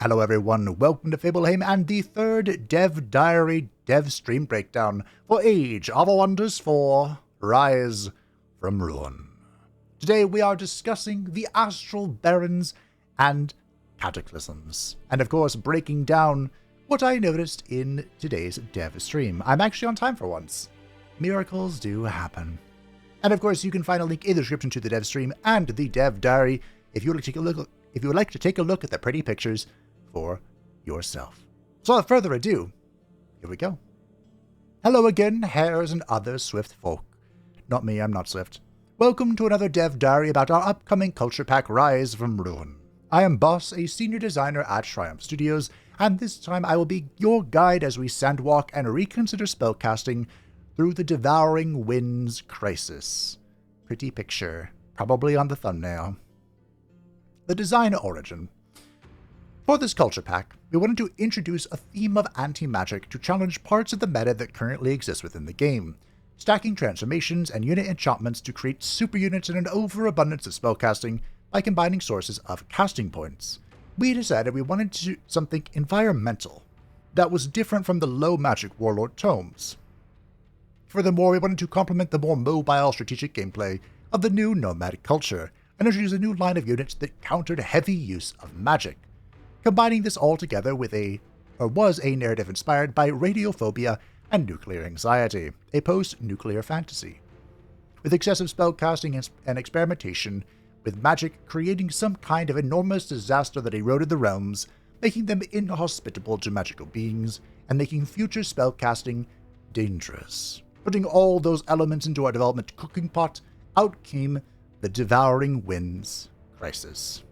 Hello everyone, welcome to Fableheim and the third Dev Diary Dev Stream Breakdown for Age of Wonders 4 Rise from Ruin. Today we are discussing the Astral Barons and Cataclysms, and of course breaking down what I noticed in today's dev stream. I'm actually on time for once. Miracles do happen. And of course you can find a link in the description to the dev stream and the Dev Diary if you would like to take a look at the pretty pictures for yourself. So without further ado, here we go. Hello again, hares and other swift folk. Not me, I'm not swift. Welcome to another Dev Diary about our upcoming Culture Pack Rise from Ruin. I am Boss, a senior designer at Triumph Studios, and this time I will be your guide as we sandwalk and reconsider spellcasting through the Devouring Winds Crisis. Pretty picture, probably on the thumbnail. The design origin. For this culture pack, we wanted to introduce a theme of anti-magic to challenge parts of the meta that currently exist within the game, stacking transformations and unit enchantments to create super units and an overabundance of spellcasting by combining sources of casting points. We decided we wanted to do something environmental that was different from the low magic warlord tomes. Furthermore, we wanted to complement the more mobile strategic gameplay of the new nomadic culture and introduce a new line of units that countered heavy use of magic. Combining this all together was a narrative inspired by radiophobia and nuclear anxiety, a post-nuclear fantasy. With excessive spellcasting and experimentation with magic creating some kind of enormous disaster that eroded the realms, making them inhospitable to magical beings, and making future spellcasting dangerous. Putting all those elements into our development cooking pot, out came the Devouring Winds Crisis.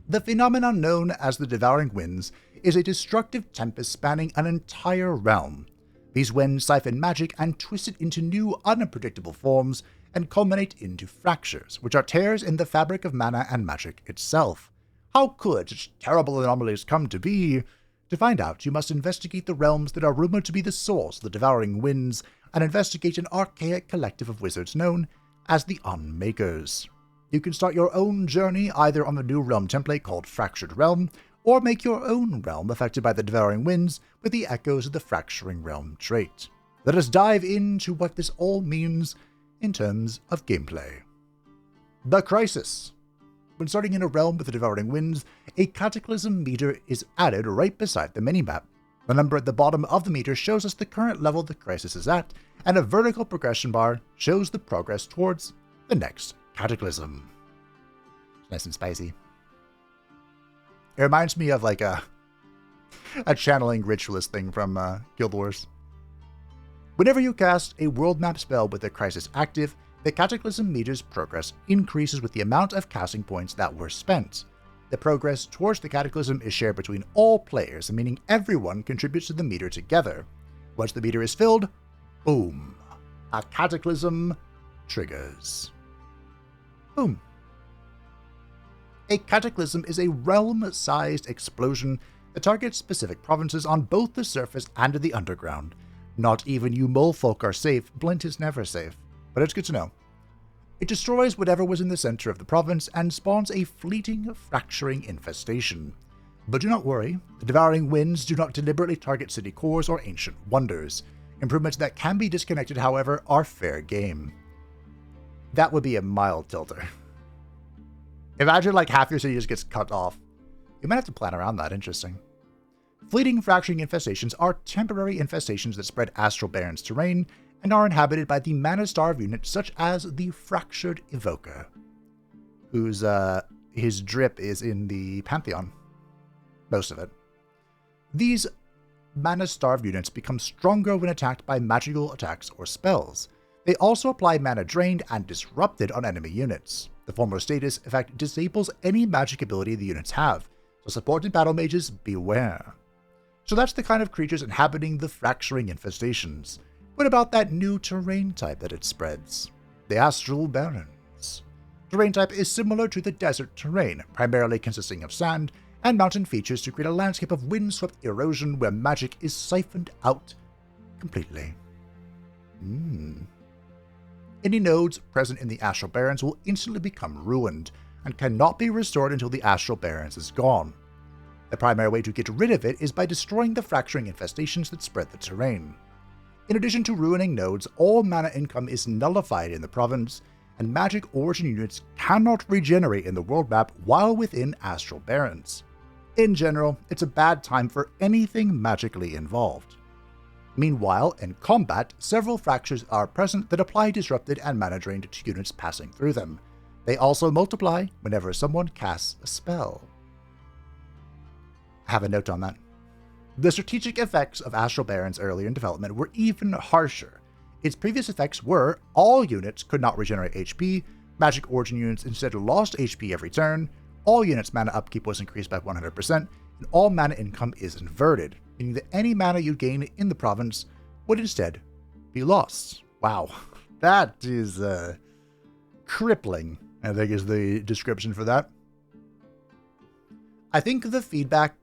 The phenomenon known as the Devouring Winds is a destructive tempest spanning an entire realm. These winds siphon magic and twist it into new, unpredictable forms and culminate into fractures, which are tears in the fabric of mana and magic itself. How could such terrible anomalies come to be? To find out, you must investigate the realms that are rumored to be the source of the Devouring Winds and investigate an archaic collective of wizards known as the Unmakers. You can start your own journey either on the new realm template called Fractured Realm, or make your own realm affected by the Devouring Winds with the echoes of the Fracturing Realm trait. Let us dive into what this all means in terms of gameplay. The Crisis. When starting in a realm with the Devouring Winds, a Cataclysm meter is added right beside the minimap. The number at the bottom of the meter shows us the current level the Crisis is at, and a vertical progression bar shows the progress towards the next Cataclysm. It's nice and spicy. It reminds me of like a channeling ritualist thing from Guild Wars. Whenever you cast a world map spell with the Crisis active, the Cataclysm meter's progress increases with the amount of casting points that were spent. The progress towards the Cataclysm is shared between all players, meaning everyone contributes to the meter together. Once the meter is filled, boom, a Cataclysm triggers. Boom. A Cataclysm is a realm-sized explosion that targets specific provinces on both the surface and the underground. Not even you molefolk are safe. Blint is never safe, but it's good to know. It destroys whatever was in the center of the province and spawns a fleeting, fracturing infestation. But do not worry, the Devouring Winds do not deliberately target city cores or ancient wonders. Improvements that can be disconnected, however, are fair game. That would be a mild tilter. Imagine like half your city just gets cut off. You might have to plan around that. Interesting. Fleeting fracturing infestations are temporary infestations that spread Astral Barons terrain and are inhabited by the mana-starved units such as the Fractured Evoker, whose his drip is in the Pantheon. Most of it. These mana-starved units become stronger when attacked by magical attacks or spells. They also apply mana drained and disrupted on enemy units. The former status effect disables any magic ability the units have, so supported battle mages beware. So that's the kind of creatures inhabiting the fracturing infestations. What about that new terrain type that it spreads? The Astral Barons. Terrain type is similar to the desert terrain, primarily consisting of sand and mountain features to create a landscape of windswept erosion where magic is siphoned out completely. Any nodes present in the Astral Barons will instantly become ruined, and cannot be restored until the Astral Barons is gone. The primary way to get rid of it is by destroying the fracturing infestations that spread the terrain. In addition to ruining nodes, all mana income is nullified in the province, and magic origin units cannot regenerate in the world map while within Astral Barrens. In general, it's a bad time for anything magically involved. Meanwhile, in combat, several fractures are present that apply disrupted and mana drained to units passing through them. They also multiply whenever someone casts a spell. I have a note on that. The strategic effects of Astral Barrens earlier in development were even harsher. Its previous effects were all units could not regenerate HP, magic origin units instead lost HP every turn, all units' mana upkeep was increased by 100%, and all mana income is inverted, meaning that any mana you gain in the province would instead be lost. Wow, that is crippling, I think is the description for that. I think the feedback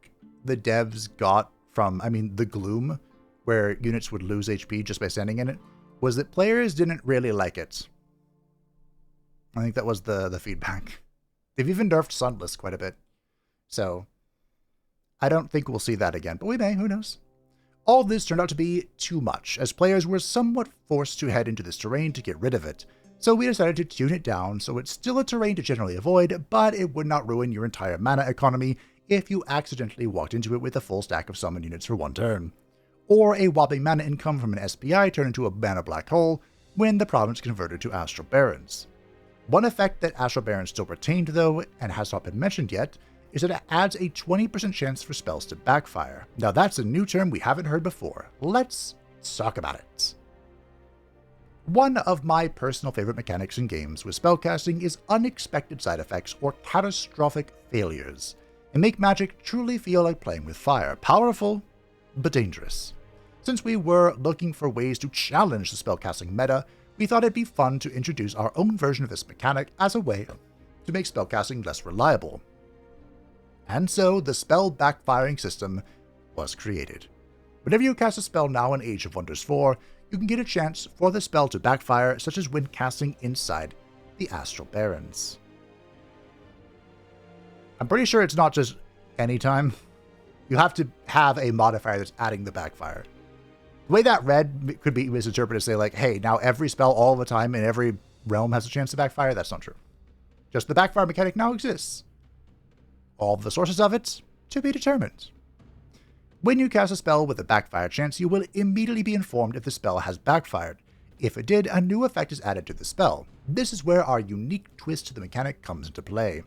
the devs got from, the gloom, where units would lose HP just by standing in it, was that players didn't really like it. I think that was the feedback. They've even nerfed Sunless quite a bit. So, I don't think we'll see that again, but we may, who knows. All this turned out to be too much, as players were somewhat forced to head into this terrain to get rid of it. So we decided to tune it down so it's still a terrain to generally avoid, but it would not ruin your entire mana economy if you accidentally walked into it with a full stack of summon units for one turn. Or a whopping mana income from an SPI turned into a mana black hole when the province converted to Astral Barrens. One effect that Astral Barrens still retained though, and has not been mentioned yet, is that it adds a 20% chance for spells to backfire. Now that's a new term we haven't heard before. Let's talk about it. One of my personal favorite mechanics in games with spellcasting is unexpected side effects or catastrophic failures, and make magic truly feel like playing with fire. Powerful, but dangerous. Since we were looking for ways to challenge the spellcasting meta, we thought it'd be fun to introduce our own version of this mechanic as a way to make spellcasting less reliable. And so the spell backfiring system was created. Whenever you cast a spell now in Age of Wonders 4, you can get a chance for the spell to backfire, such as when casting inside the Astral Barrens. I'm pretty sure it's not just any time. You have to have a modifier that's adding the backfire. The way that read could be misinterpreted to say like, hey, now every spell all the time in every realm has a chance to backfire. That's not true. Just the backfire mechanic now exists. All of the sources of it to be determined. When you cast a spell with a backfire chance, you will immediately be informed if the spell has backfired. If it did, a new effect is added to the spell. This is where our unique twist to the mechanic comes into play.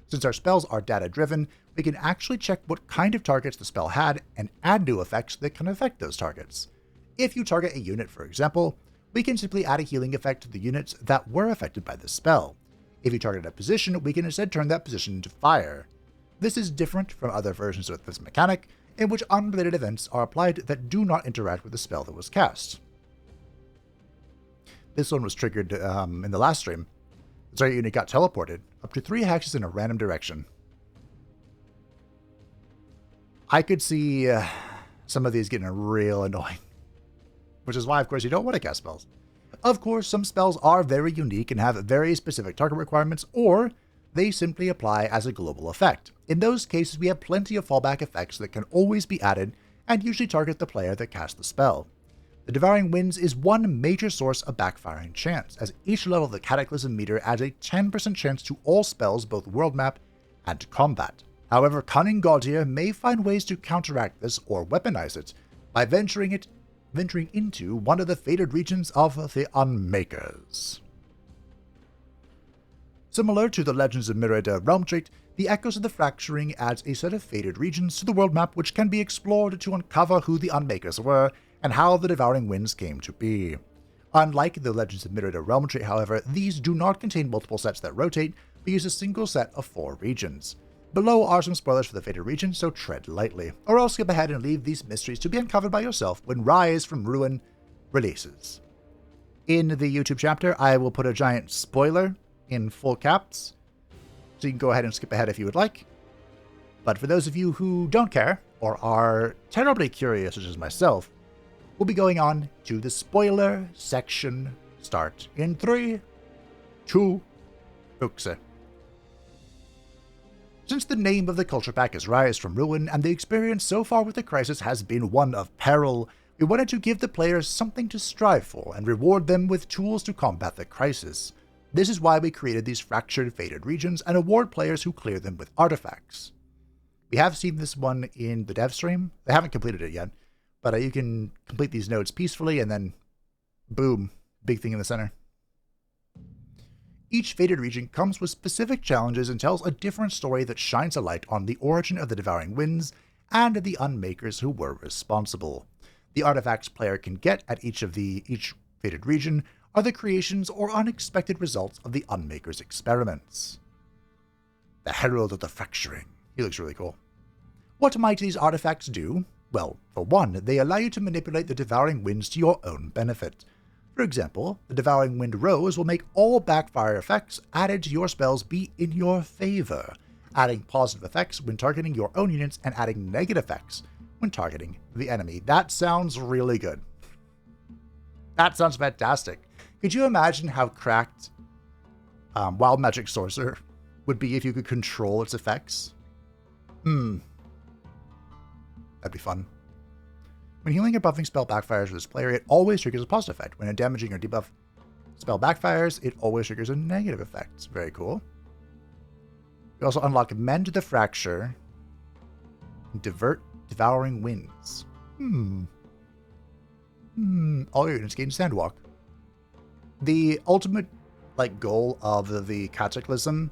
Since our spells are data-driven, we can actually check what kind of targets the spell had and add new effects that can affect those targets. If you target a unit, for example, we can simply add a healing effect to the units that were affected by the spell. If you target a position, we can instead turn that position into fire. This is different from other versions of this mechanic, in which unrelated events are applied that do not interact with the spell that was cast. This one was triggered in the last stream. The target unit got teleported up to 3 hexes in a random direction. I could see some of these getting real annoying, which is why, of course, you don't want to cast spells. Of course, some spells are very unique and have very specific target requirements, or they simply apply as a global effect. In those cases, we have plenty of fallback effects that can always be added and usually target the player that cast the spell. The Devouring Winds is one major source of backfiring chance, as each level of the Cataclysm meter adds a 10% chance to all spells, both world map and combat. However, Cunning Gaudier may find ways to counteract this or weaponize it by venturing into one of the fated regions of the Unmakers. Similar to the Legends of Mirrada realm trait, the Echoes of the Fracturing adds a set of fated regions to the world map which can be explored to uncover who the Unmakers were and how the Devouring Winds came to be. Unlike the Legends of Mirrada realm trait, however, these do not contain multiple sets that rotate, but use a single set of 4 regions. Below are some spoilers for the fated region, so tread lightly, or else skip ahead and leave these mysteries to be uncovered by yourself when Rise from Ruin releases. In the YouTube chapter, I will put a giant spoiler in full caps, so you can go ahead and skip ahead if you would like. But for those of you who don't care, or are terribly curious such as myself, we'll be going on to the spoiler section. Start in 3, 2, Uxe. Since the name of the culture pack is Rise from Ruin, and the experience so far with the Crisis has been one of peril, we wanted to give the players something to strive for and reward them with tools to combat the Crisis. This is why we created these fractured, fated regions and award players who clear them with artifacts. We have seen this one in the dev stream. They haven't completed it yet, but you can complete these nodes peacefully and then, boom, big thing in the center. Each fated region comes with specific challenges and tells a different story that shines a light on the origin of the Devouring Winds and the Unmakers who were responsible. The artifacts player can get at each fated region are the creations or unexpected results of the Unmakers' experiments. The Herald of the Fracturing. He looks really cool. What might these artifacts do? Well, for one, they allow you to manipulate the Devouring Winds to your own benefit. For example, the Devouring Wind Rose will make all backfire effects added to your spells be in your favor, adding positive effects when targeting your own units and adding negative effects when targeting the enemy. That sounds really good. That sounds fantastic. Could you imagine how cracked Wild Magic Sorcerer would be if you could control its effects? That'd be fun. When healing or buffing spell backfires with this player, it always triggers a positive effect. When a damaging or debuff spell backfires, it always triggers a negative effect. It's very cool. We also unlock Mend the Fracture and Divert Devouring Winds. All your units gain Sandwalk. The ultimate goal of the Cataclysm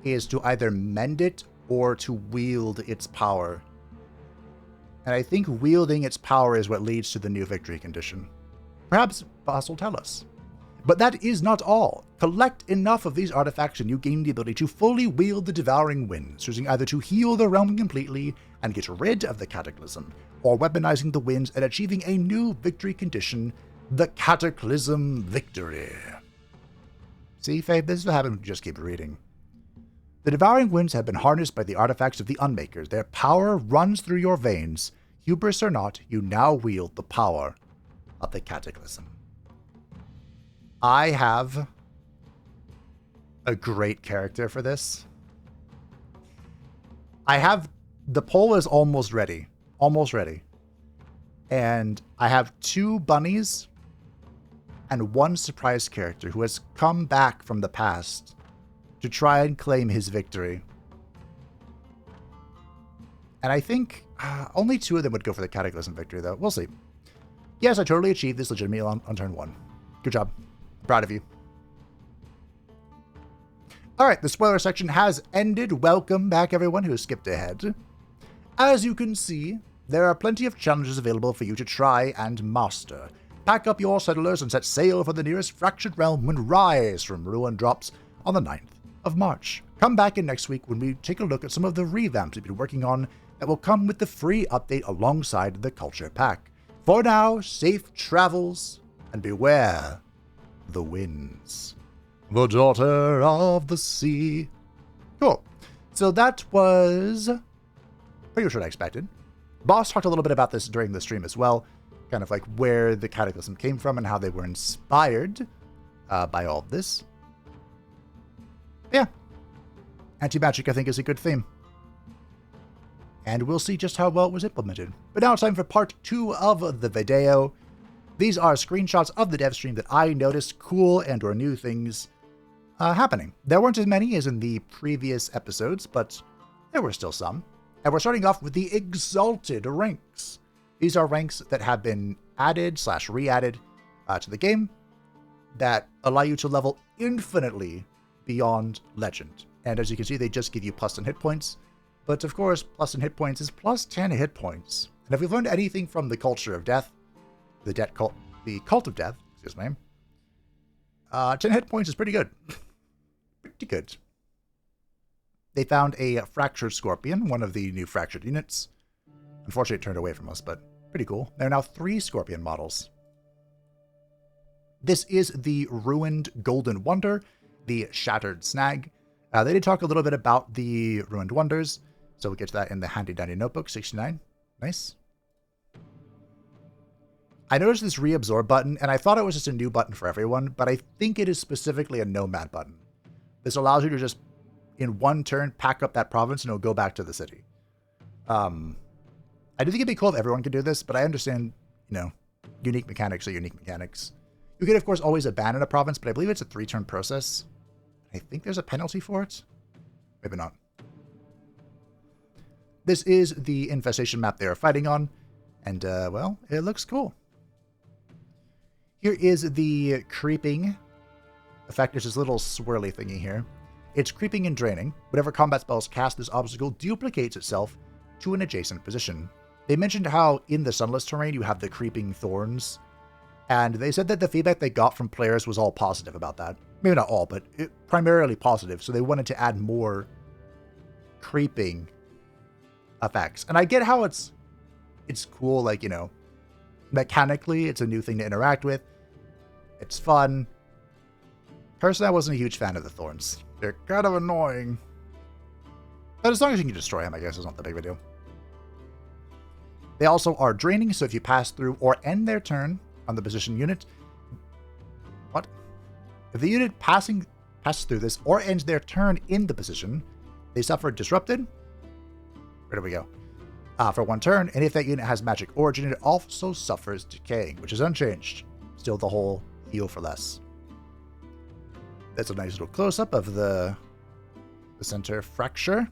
is to either mend it or to wield its power. And I think wielding its power is what leads to the new victory condition. Perhaps Boss will tell us. But that is not all. Collect enough of these artifacts and you gain the ability to fully wield the Devouring Winds, choosing either to heal the realm completely and get rid of the Cataclysm, or weaponizing the winds and achieving a new victory condition, the Cataclysm Victory. See, Faye, this is what happens when you just keep reading. The Devouring Winds have been harnessed by the artifacts of the Unmakers. Their power runs through your veins. Hubris or not, you now wield the power of the Cataclysm. I have a great character for this. The poll is almost ready. Almost ready. And I have 2 bunnies and 1 surprise character who has come back from the past to try and claim his victory. And I think only 2 of them would go for the Cataclysm victory, though. We'll see. Yes, I totally achieved this legitimately on turn 1. Good job. Proud of you. Alright, the spoiler section has ended. Welcome back, everyone who skipped ahead. As you can see, there are plenty of challenges available for you to try and master. Pack up your settlers and set sail for the nearest fractured realm when Rise from Ruin drops on the 9th of March. Come back in next week when we take a look at some of the revamps we've been working on that will come with the free update alongside the culture pack. For now, safe travels and beware the winds. The daughter of the sea. Cool. So that was pretty much what I expected. Boss talked a little bit about this during the stream as well, kind of like where the Cataclysm came from and how they were inspired by all of this. Yeah. Anti-magic, I think, is a good theme. And we'll see just how well it was implemented. But now it's time for part 2 of the video. These are screenshots of the dev stream that I noticed cool and or new things happening. There weren't as many as in the previous episodes, but there were still some. And we're starting off with the Exalted ranks. These are ranks that have been added/re-added to the game that allow you to level infinitely beyond Legend. And as you can see, they just give you plus 10 hit points. But of course, plus 10 hit points is plus 10 hit points. And if we've learned anything from the Culture of Death, the Cult of Death, excuse me, 10 hit points is pretty good. Pretty good. They found a Fractured Scorpion, one of the new Fractured units. Unfortunately, it turned away from us, but pretty cool. There are now 3 Scorpion models. This is the Ruined Golden Wonder, the Shattered Snag. They did talk a little bit about the Ruined Wonders, so we'll get to that in the handy dandy notebook, 69. Nice. I noticed this reabsorb button, and I thought it was just a new button for everyone, but I think it is specifically a Nomad button. This allows you to just in one turn, pack up that province, and it'll go back to the city. I do think it'd be cool if everyone could do this, but I understand, unique mechanics are unique mechanics. You could, of course, always abandon a province, but I believe it's a 3-turn process. I think there's a penalty for it. Maybe not. This is the infestation map they are fighting on, and, well, it looks cool. Here is the creeping effect. There's this little swirly thingy here. It's creeping and draining. Whatever combat spells cast this obstacle duplicates itself to an adjacent position. They mentioned how in the sunless terrain you have the creeping thorns, and they said that the feedback they got from players was all positive about that. Maybe not all, but primarily positive, so they wanted to add more creeping effects. And I get how it's cool, like, mechanically it's a new thing to interact with. It's fun. Personally, I wasn't a huge fan of the thorns. They're kind of annoying. But as long as you can destroy them, I guess it's not that big of a deal. They also are draining, so if you pass through or end their turn on the position unit... What? If the unit passes through this or ends their turn in the position, they suffer disrupted. Where do we go? For 1 turn, and if that unit has magic origin, it also suffers decaying, which is unchanged. Still the whole heal for less. That's a nice little close-up of the center fracture.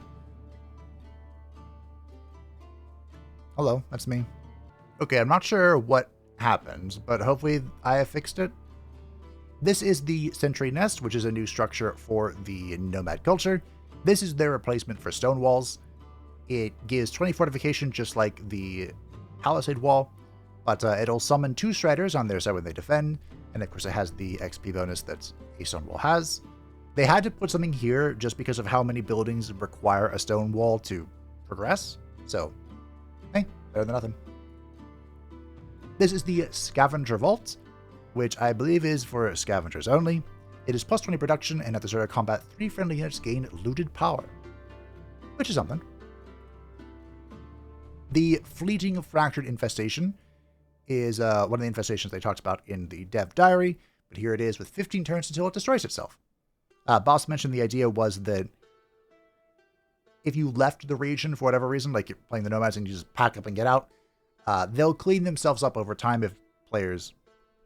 Hello, that's me. Okay, I'm not sure what happened, but hopefully I have fixed it. This is the Sentry Nest, which is a new structure for the Nomad culture. This is their replacement for stone walls. It gives 20 fortification, just like the Palisade wall, but it'll summon 2 Striders on their side when they defend, and of course it has the XP bonus that a stone wall has. They had to put something here just because of how many buildings require a stone wall to progress, so, hey, better than nothing. This is the Scavenger Vault, which I believe is for scavengers only. It is plus 20 production, and at the start of combat, 3 friendly units gain looted power, which is something. The Fleeting Fractured Infestation is one of the infestations they talked about in the Dev Diary, but here it is with 15 turns until it destroys itself. Boss mentioned the idea was that if you left the region for whatever reason, like you're playing the Nomads and you just pack up and get out, they'll clean themselves up over time if players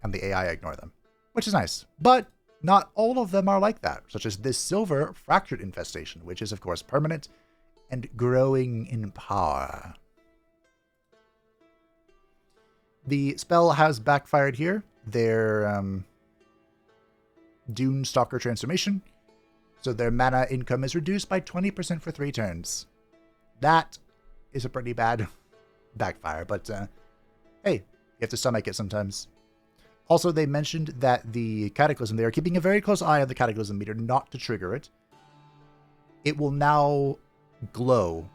and the AI ignore them, which is nice. But not all of them are like that, such as this Silver Fractured Infestation, which is of course permanent and growing in power. The spell has backfired here. Their Dune Stalker transformation. So their mana income is reduced by 20% for 3 turns. That is a pretty bad backfire, but hey, you have to stomach it sometimes. Also, they mentioned that the Cataclysm, they are keeping a very close eye on the Cataclysm meter not to trigger it. It will now glow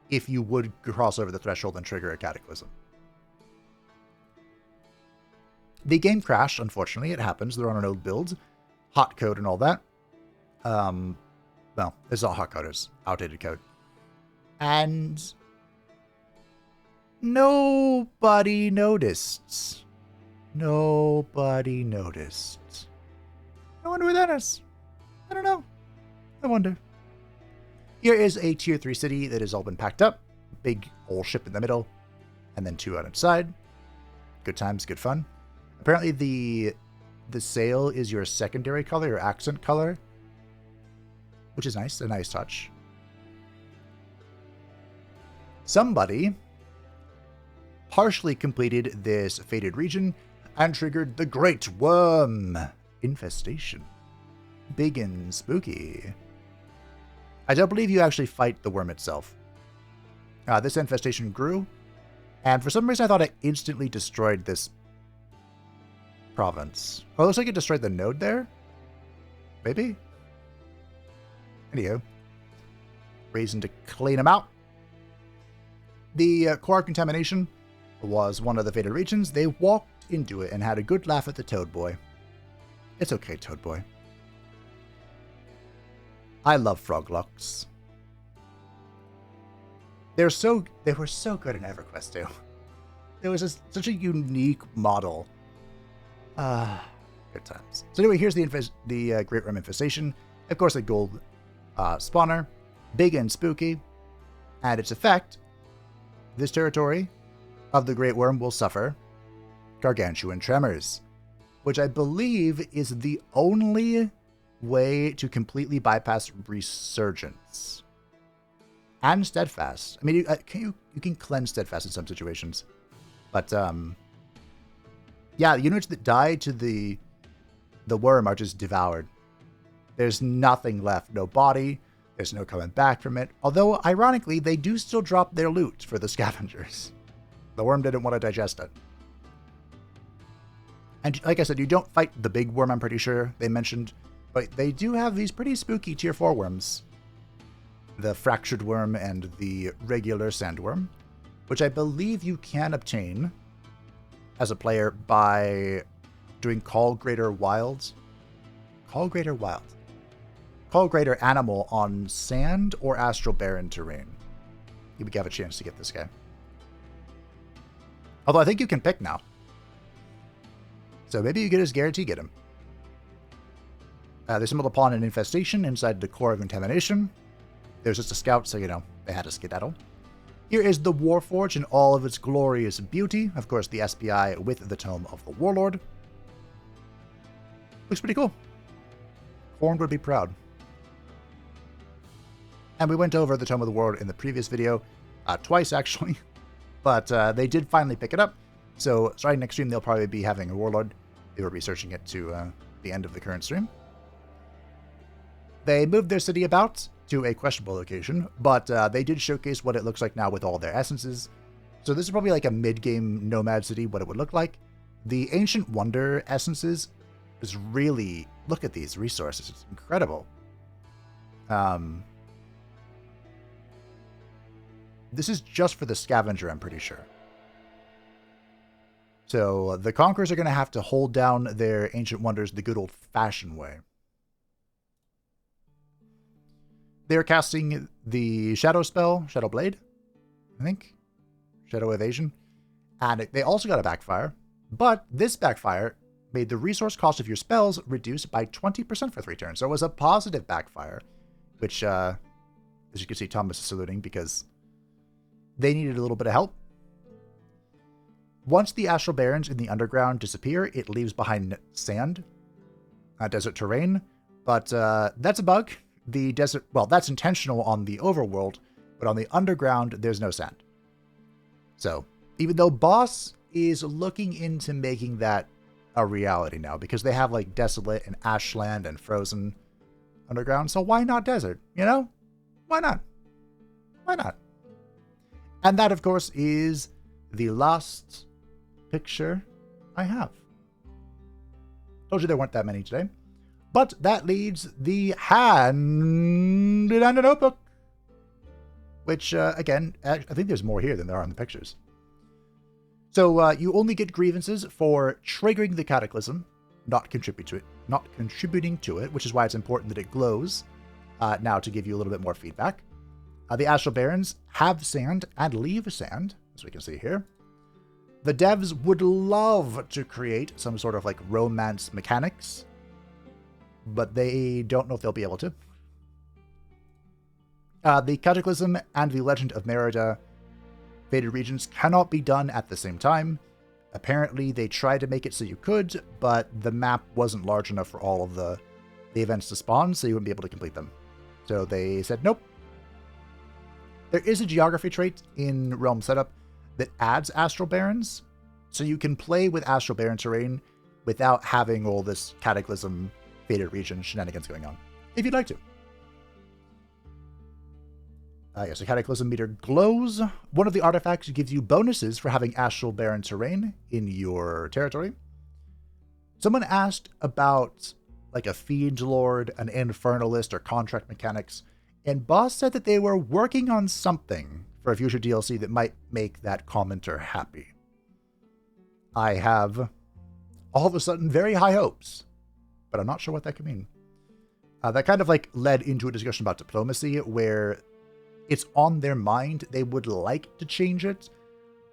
if you would cross over the threshold and trigger a Cataclysm. The game crashed, unfortunately. It happens. They're on an old build. Hot code and all that. Well, it's all hot coders. Outdated code. And nobody noticed. Nobody noticed. I wonder where that is. I don't know. I wonder. Here is a tier 3 city that has all been packed up. Big old ship in the middle. And then 2 on its side. Good times, good fun. Apparently the sail is your secondary color, your accent color, which is nice, a nice touch. Somebody partially completed this fated region and triggered the Great Worm Infestation. Big and spooky. I don't believe you actually fight the worm itself. This infestation grew, and for some reason I thought it instantly destroyed this province. Oh, it looks like it destroyed the node there? Maybe? Anywho. Reason to clean them out. The core contamination was one of the fated regions. They walked into it and had a good laugh at the Toad Boy. It's okay, Toad Boy. I love Froglocks. They were so good in EverQuest too. It was such a unique model. Good times. So anyway, here's the Great Worm Infestation. Of course, a gold spawner, big and spooky, and its effect, this territory of the Great Worm will suffer gargantuan tremors, which I believe is the only way to completely bypass Resurgence. And Steadfast. I mean, you can cleanse Steadfast in some situations. But, yeah, the units that die to the worm are just devoured. There's nothing left. No body. There's no coming back from it. Although, ironically, they do still drop their loot for the scavengers. The worm didn't want to digest it. And like I said, you don't fight the big worm, I'm pretty sure they mentioned. But they do have these pretty spooky tier 4 worms. The Fractured Worm and the regular Sandworm, which I believe you can obtain as a player by doing Call Greater Wild. Call Greater Wild. Call Greater Animal on sand or Astral Barren terrain. You would have a chance to get this guy. Although I think you can pick now. So maybe you get his guarantee, get him. They assembled upon an infestation inside the core of contamination. There's just a scout, so, you know, they had to skedaddle. Here is the Warforge in all of its glorious beauty. Of course, the SPI with the Tome of the Warlord. Looks pretty cool. Horn would be proud. And we went over the Tome of the Warlord in the previous video, twice actually. But they did finally pick it up. So starting next stream, they'll probably be having a Warlord. They were researching it to the end of the current stream. They moved their city about to a questionable location, but they did showcase what it looks like now with all their essences. So this is probably like a mid-game nomad city, what it would look like. The Ancient Wonder essences is really... Look at these resources. It's incredible. This is just for the scavenger, I'm pretty sure. So the Conquerors are going to have to hold down their Ancient Wonders the good old-fashioned way. They're casting the Shadow spell, Shadow Blade, I think. Shadow Evasion. And they also got a backfire. But this backfire made the resource cost of your spells reduce by 20% for 3 turns. So it was a positive backfire, which, as you can see, Thomas is saluting because they needed a little bit of help. Once the Astral Barrens in the underground disappear, it leaves behind sand, desert terrain. But that's a bug. The desert, well, that's intentional on the overworld, but on the underground, there's no sand. So, even though Boss is looking into making that a reality now, because they have like Desolate and Ashland and Frozen underground, so why not desert, you know? Why not? Why not? And that, of course, is the last picture I have. Told you there weren't that many today. But that leads the hand and a notebook. Which, again, I think there's more here than there are in the pictures. So you only get grievances for triggering the Cataclysm, not contributing to it, which is why it's important that it glows now to give you a little bit more feedback. The Astral Barrens have sand and leave sand, as we can see here. The devs would love to create some sort of like romance mechanics, but they don't know if they'll be able to. The Cataclysm and the Legend of Merida Faded Regions cannot be done at the same time. Apparently, they tried to make it so you could, but the map wasn't large enough for all of the events to spawn, so you wouldn't be able to complete them. So they said nope. There is a geography trait in Realm Setup that adds Astral Barrens, so you can play with Astral Barren terrain without having all this Cataclysm Faded Region shenanigans going on, if you'd like to. Yes, the Cataclysm meter glows. One of the artifacts gives you bonuses for having Astral Barren terrain in your territory. Someone asked about like a Fiend Lord, an Infernalist, or contract mechanics, and Boss said that they were working on something for a future DLC that might make that commenter happy. I have all of a sudden very high hopes, but I'm not sure what that could mean. That kind of like led into a discussion about diplomacy, where it's on their mind. They would like to change it,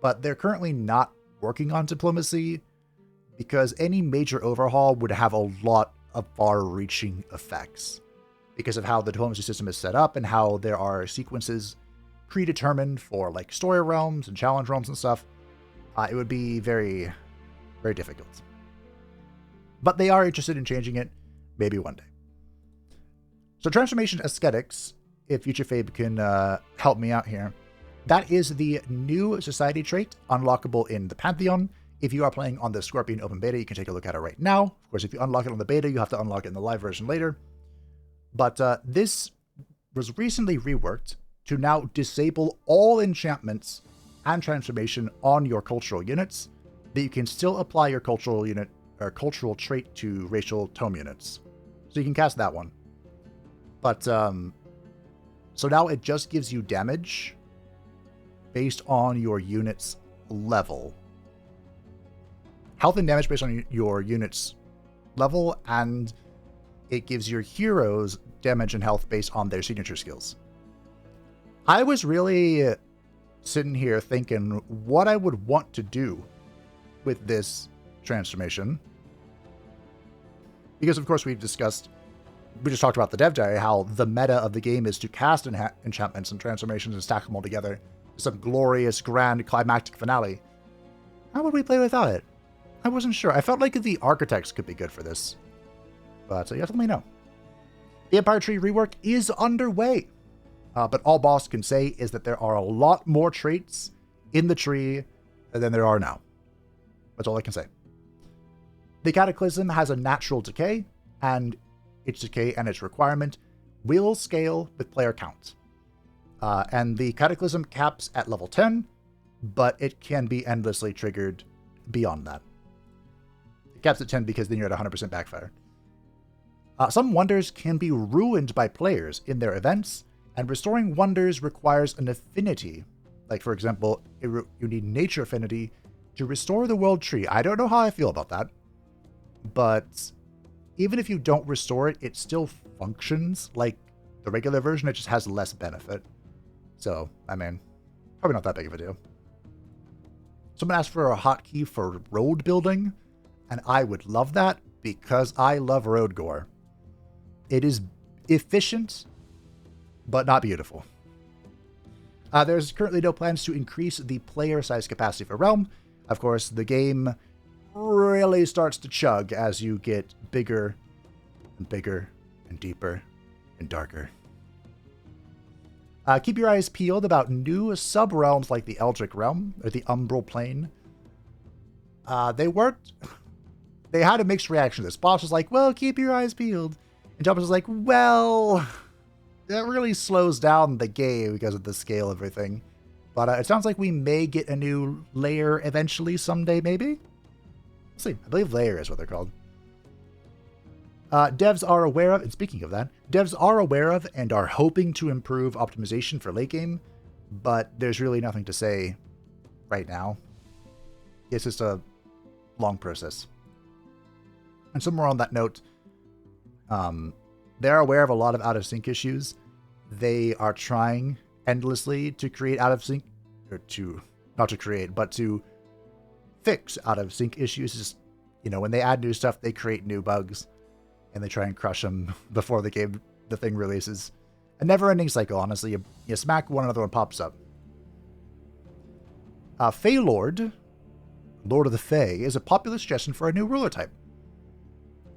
but they're currently not working on diplomacy because any major overhaul would have a lot of far-reaching effects. because of how the diplomacy system is set up and how there are sequences predetermined for like story realms and challenge realms and stuff. It would be very, very difficult. But they are interested in changing it, maybe one day. So transformation aesthetics, if Future Fabe can help me out here, that is the new society trait unlockable in the Pantheon. If you are playing on the Scorpion Open Beta, you can take a look at it right now. Of course, if you unlock it on the beta, you have to unlock it in the live version later. But this was recently reworked to now disable all enchantments and transformation on your cultural units, but you can still apply your cultural unit or cultural trait to racial tome units. So you can cast that one. But so now it just gives you damage based on your unit's level. Health and damage based on your unit's level, and it gives your heroes damage and health based on their signature skills. I was really sitting here thinking what I would want to do with this transformation. Because, of course, we just talked about the dev diary, how the meta of the game is to cast enchantments and transformations and stack them all together. Some glorious, grand, climactic finale. How would we play without it? I wasn't sure. I felt like the architects could be good for this. But you have to let me know. The Empire Tree rework is underway. But all boss can say is that there are a lot more traits in the tree than there are now. That's all I can say. The Cataclysm has a natural decay, and its decay and its requirement will scale with player count. And the Cataclysm caps at level 10, but it can be endlessly triggered beyond that. It caps at 10 because then you're at 100% backfire. Some wonders can be ruined by players in their events, and restoring wonders requires an affinity. Like, for example, you need nature affinity to restore the world tree. I don't know how I feel about that, but even if you don't restore it, it still functions like the regular version. It just has less benefit. So, I mean, probably not that big of a deal. Someone asked for a hotkey for road building, and I would love that because I love road gore. It is efficient, but not beautiful. There's currently no plans to increase the player size capacity for Realm. Of course, the game really starts to chug as you get bigger and bigger and deeper and darker. Keep your eyes peeled about new sub-realms like the Eldritch Realm or the Umbral Plane. They had a mixed reaction to this. Boss was like, well, keep your eyes peeled. And Thomas was like, well, that really slows down the game because of the scale of everything. But it sounds like we may get a new layer eventually someday, maybe? We'll see. I believe layer is what they're called. Devs are aware of, and speaking of that, devs are aware of and are hoping to improve optimization for late game, but there's really nothing to say right now. It's just a long process. And somewhere on that note, they're aware of a lot of out-of-sync issues. They are trying endlessly to create out-of-sync, or not to create, but to fix out-of-sync issues. Just, when they add new stuff, they create new bugs, and they try and crush them before the thing releases. A never-ending cycle, honestly. You smack one, another one pops up. Fey Lord, Lord of the Fey, is a popular suggestion for a new ruler type.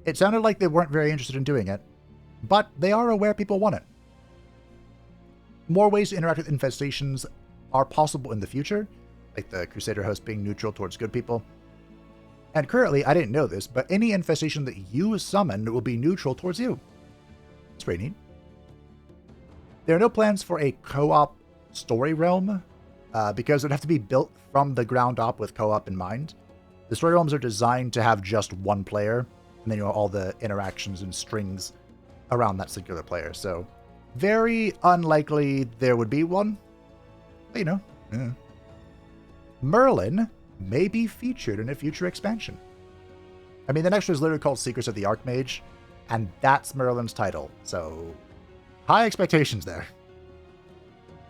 It sounded like they weren't very interested in doing it, but they are aware people want it. More ways to interact with infestations are possible in the future, like the Crusader host being neutral towards good people. And currently, I didn't know this, but any infestation that you summon will be neutral towards you. It's pretty neat. There are no plans for a co-op story realm, because it would have to be built from the ground up with co-op in mind. The story realms are designed to have just one player, and then all the interactions and strings around that singular player. So, very unlikely there would be one. But, yeah. Merlin may be featured in a future expansion. I mean, the next one is literally called Secrets of the Archmage, and that's Merlin's title. So, high expectations there.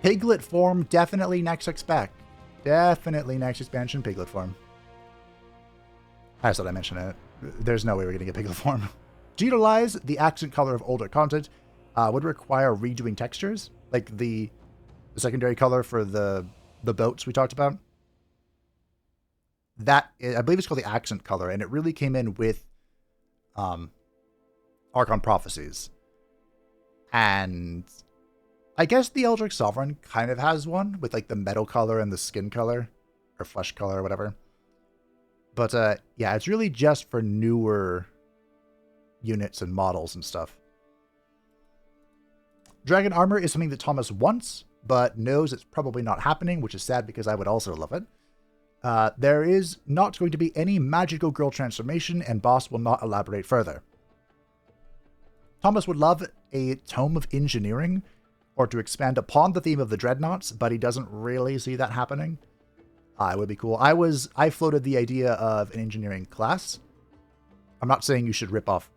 Piglet form, definitely next expect. Definitely next expansion, Piglet form. I just thought I mentioned it. There's no way we're going to get Piglet form. To utilize the accent color of older content, would require redoing textures, like the secondary color for the boats we talked about. That, I believe it's called the accent color, and it really came in with Archon Prophecies. And I guess the Eldritch Sovereign kind of has one, with like the metal color and the skin color, or flesh color, or whatever. But yeah, it's really just for newer units and models and stuff. Dragon Armor is something that Thomas wants, but knows it's probably not happening, which is sad because I would also love it. There is not going to be any magical girl transformation, and Boss will not elaborate further. Thomas would love a Tome of Engineering, or to expand upon the theme of the Dreadnoughts, but he doesn't really see that happening. It would be cool. I floated the idea of an engineering class. I'm not saying you should rip off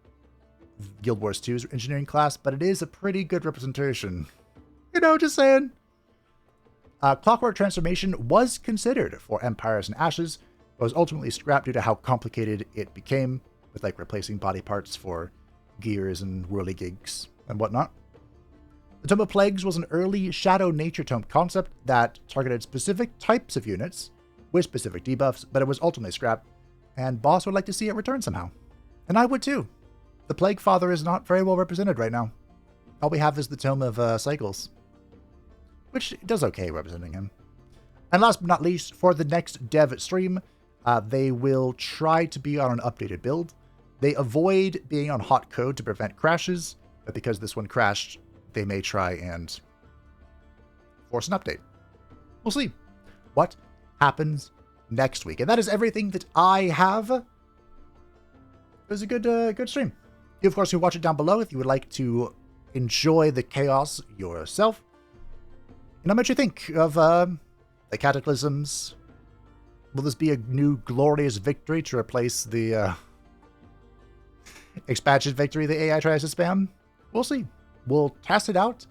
Guild Wars 2's engineering class, but it is a pretty good representation. You know, just saying. Clockwork Transformation was considered for Empires and Ashes, but was ultimately scrapped due to how complicated it became, with like replacing body parts for gears and whirligigs and whatnot. The Tome of Plagues was an early Shadow Nature Tome concept that targeted specific types of units with specific debuffs, but it was ultimately scrapped, and Boss would like to see it return somehow. And I would too. The Plague Father is not very well represented right now. All we have is the Tome of Cycles, which does okay representing him. And last but not least, for the next dev stream, they will try to be on an updated build. They avoid being on hot code to prevent crashes, but because this one crashed, they may try and force an update. We'll see what happens next week. And that is everything that I have. It was a good stream. You, of course, can watch it down below if you would like to enjoy the chaos yourself. And how much you think of the Cataclysms? Will this be a new glorious victory to replace the expansion victory the AI tries to spam? We'll see. We'll test it out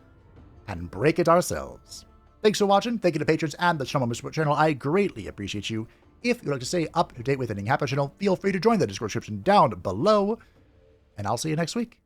and break it ourselves. Thanks for watching. Thank you to patrons and the channel support channel. I greatly appreciate you. If you'd like to stay up to date with anything happening channel, feel free to join the Discord description down below. And I'll see you next week.